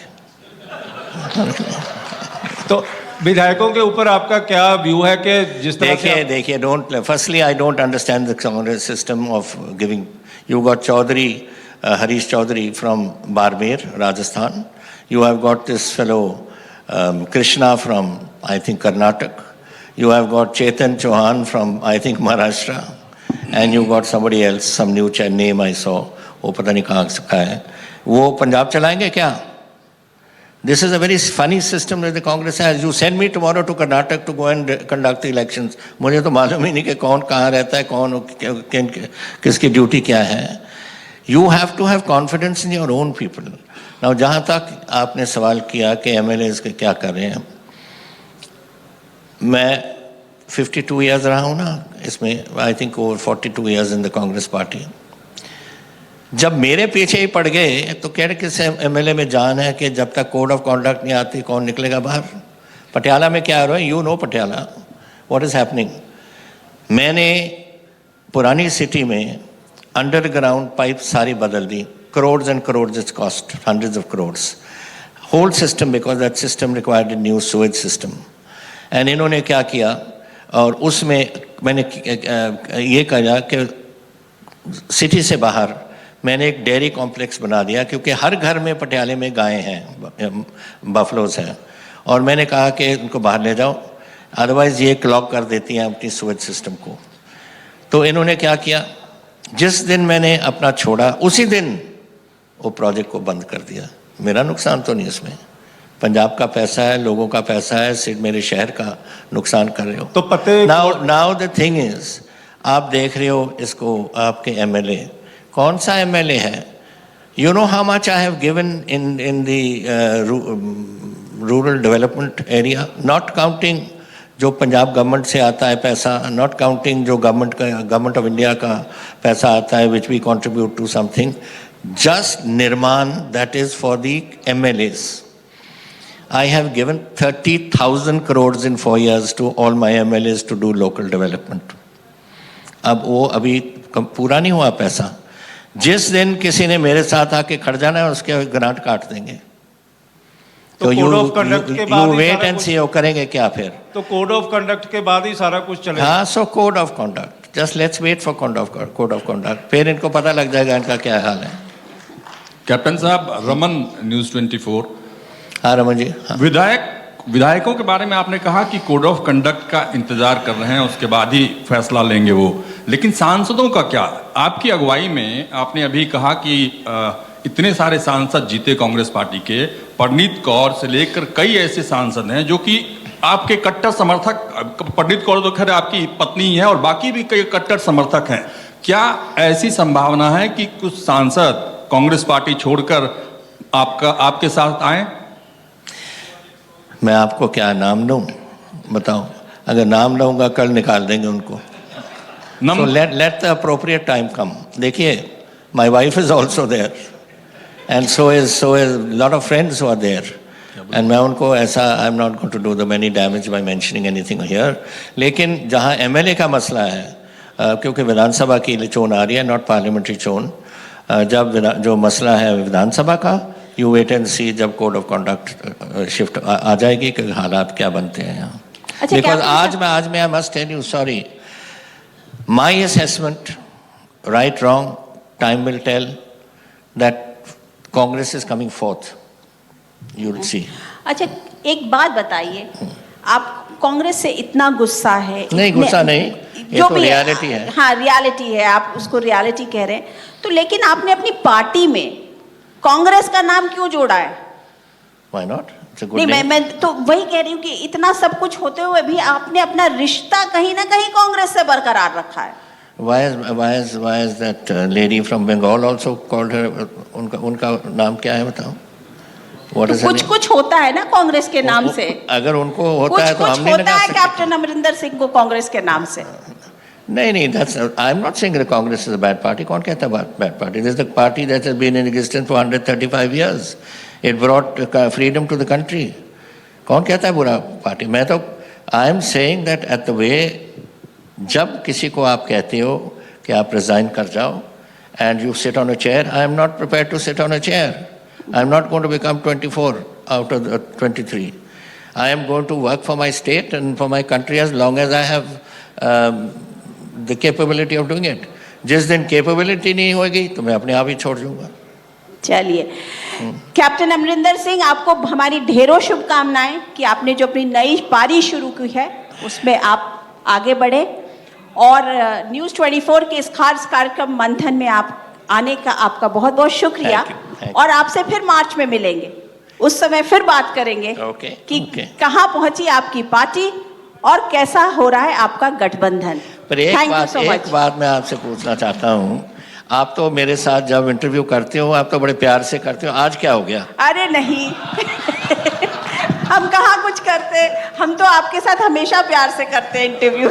विधायकों के ऊपर आपका क्या व्यू है कि जिस तरह से देखिए don't firstly I don't understand the Congress system of giving you got Chaudhary Harish Chaudhary from Barmer Rajasthan you have got this fellow Krishna from I think Karnataka you have got Chetan Chauhan from I think Maharashtra and you got somebody else some new name I saw वो पता नहीं कहाँ का है वो पंजाब चलाएंगे क्या This is a very funny system that the Congress has. You send me tomorrow to Karnataka to go and conduct the elections. मुझे तो मालूम ही नहीं कि कौन कहाँ रहता है कौन किसकी ड्यूटी क्या है. You have to have confidence in your own people. Now जहाँ तक आपने सवाल किया कि MLAs के क्या कर रहे हैं, मैं 52 years रहा हूँ ना इसमें. I think over 42 years in the Congress party. जब मेरे पीछे ही पड़ गए तो कह रहे किस MLA में जान है कि जब तक कोड ऑफ कॉन्डक्ट नहीं आती कौन निकलेगा बाहर. पटियाला में क्या हो रहा है, you know Patiala what is happening. मैंने पुरानी सिटी में अंडरग्राउंड पाइप सारी बदल दी, crore and crore it's cost, hundreds of crores, whole system, because that system required new sewage system. And इन्होंने क्या किया और उसमें मैंने ये कहा कि सिटी से बाहर मैंने एक डेयरी कॉम्प्लेक्स बना दिया क्योंकि हर घर में पटियाले में गायें हैं, बफलोज हैं, और मैंने कहा कि उनको बाहर ले जाओ अदरवाइज़ ये क्लॉग कर देती हैं अपनी सुएज सिस्टम को. तो इन्होंने क्या किया, जिस दिन मैंने अपना छोड़ा उसी दिन वो प्रोजेक्ट को बंद कर दिया. मेरा नुकसान तो नहीं इसमें, पंजाब का पैसा है, लोगों का पैसा है, सिर्फ मेरे शहर का नुकसान कर रहे हो. तो पते नाउ द थिंग इज, आप देख रहे हो इसको, आपके MLA कौन सा MLA है. You know how much I have given in the rural development area, not counting जो पंजाब गवर्नमेंट से आता है पैसा, नॉट काउंटिंग जो गवर्नमेंट ऑफ इंडिया का पैसा आता है which we contribute to something, just निर्माण that is for the MLAs. I have given 30,000 crores in 4 years to all my MLAs to do local development. अब वो अभी पूरा नहीं हुआ पैसा. जिस दिन किसी ने मेरे साथ आके खड़ जाना है उसके ग्रांट काट देंगे. तो कोड ऑफ कंडक्ट के बाद यू वेट एंड सी. वो करेंगे क्या फिर? तो कोड ऑफ कंडक्ट के बाद ही सारा कुछ चलेगा. हाँ, so code of conduct, just let's wait for code of conduct, फिर इनको पता लग जाएगा इनका क्या हाल है. कैप्टन साहब, रमन, न्यूज़ 24. हाँ रमन जी. हाँ. विधायकों के बारे में आपने कहा कि कोड ऑफ कंडक्ट का इंतजार कर रहे हैं, उसके बाद ही फैसला लेंगे वो. लेकिन सांसदों का क्या? आपकी अगुवाई में आपने अभी कहा कि इतने सारे सांसद जीते कांग्रेस पार्टी के, परनीत कौर से लेकर कई ऐसे सांसद हैं जो कि आपके कट्टर समर्थक. परनीत कौर तो खैर आपकी पत्नी है और बाकी भी कई कट्टर समर्थक हैं. क्या ऐसी संभावना है कि कुछ सांसद कांग्रेस पार्टी छोड़कर आपके साथ आए? मैं आपको क्या नाम दूं बताओ? अगर नाम लूंगा कल निकाल देंगे उनको. So let the appropriate time come. देखिए, my wife is also there, and so is a lot of friends who are there. And मैं उनको ऐसा, I'm not going to do them any damage by mentioning anything here. लेकिन जहाँ MLA का मसला है, क्योंकि विधानसभा की चोन आ रही है, नॉट पार्लियामेंट्री चोन, जब जो मसला है विधानसभा का, यू वेट एंड सी जब कोड ऑफ कॉन्डक्ट शिफ्ट आ जाएगी कि हालात क्या बनते हैं यहाँ. बिकॉज आज मैं I must tell you, sorry, my assessment, right, wrong, time will tell, that Congress is coming forth. You will see. अच्छा, एक बात बताइए, आप कांग्रेस से इतना गुस्सा है? नहीं, गुस्सा नहीं, ये तो रियलिटी है. हाँ, रियलिटी है, आप उसको रियलिटी कह रहे हैं. तो लेकिन आपने अपनी पार्टी में कांग्रेस का नाम क्यों जोड़ा है? Why not? It's a good नहीं, name. मैं तो वही कह रही हूँ कि इतना सब कुछ होते हुए भी आपने अपना रिश्ता कहीं ना कहीं कांग्रेस से बरकरार रखा है. Why is that lady from Bengal also called her? उनका नाम क्या है बताओ? What is her name? कुछ होता है ना कांग्रेस के नाम से. अगर उनको होता है तो हम नहीं होता लगा है सकते. कैप्टन अमरिंदर सिंह को कांग्रेस के नाम से. नहीं, that's I'm not saying that Congress is a bad party. कौन कहता है bad party? This is the party that has been in existence for 135 years. It brought freedom to the country. कौन कहता है बुरा पार्टी? मैं तो I am saying that at the way, जब किसी को आप कहते हो कि आप resign कर जाओ and you sit on a chair, I am not prepared to sit on a chair. I am not going to become 24 out of the 23. I am going to work for my state and for my country as long as I have the capability of doing it. जिस दिन capability नहीं होगी तो मैं अपने आप ही छोड़ दूंगा. चलिए, कैप्टन अमरिंदर सिंह, आपको हमारी ढेरों शुभकामनाएं कि आपने जो अपनी नई पारी शुरू की है उसमें आप आगे बढ़े और न्यूज़ 24 के इस खास कार्यक्रम मंथन में आप आने का आपका बहुत बहुत शुक्रिया. Thank you. और आपसे फिर मार्च में मिलेंगे, उस समय फिर बात करेंगे कि कहाँ पहुंची आपकी पार्टी और कैसा हो रहा है आपका गठबंधन. पर एक बात मैं आपसे पूछना चाहता हूँ. आप तो मेरे साथ जब इंटरव्यू करते हो आप तो बड़े प्यार से करते हो, आज क्या हो गया? अरे नहीं हम कहाँ कुछ करते, हम तो आपके साथ हमेशा प्यार से करते हैं इंटरव्यू.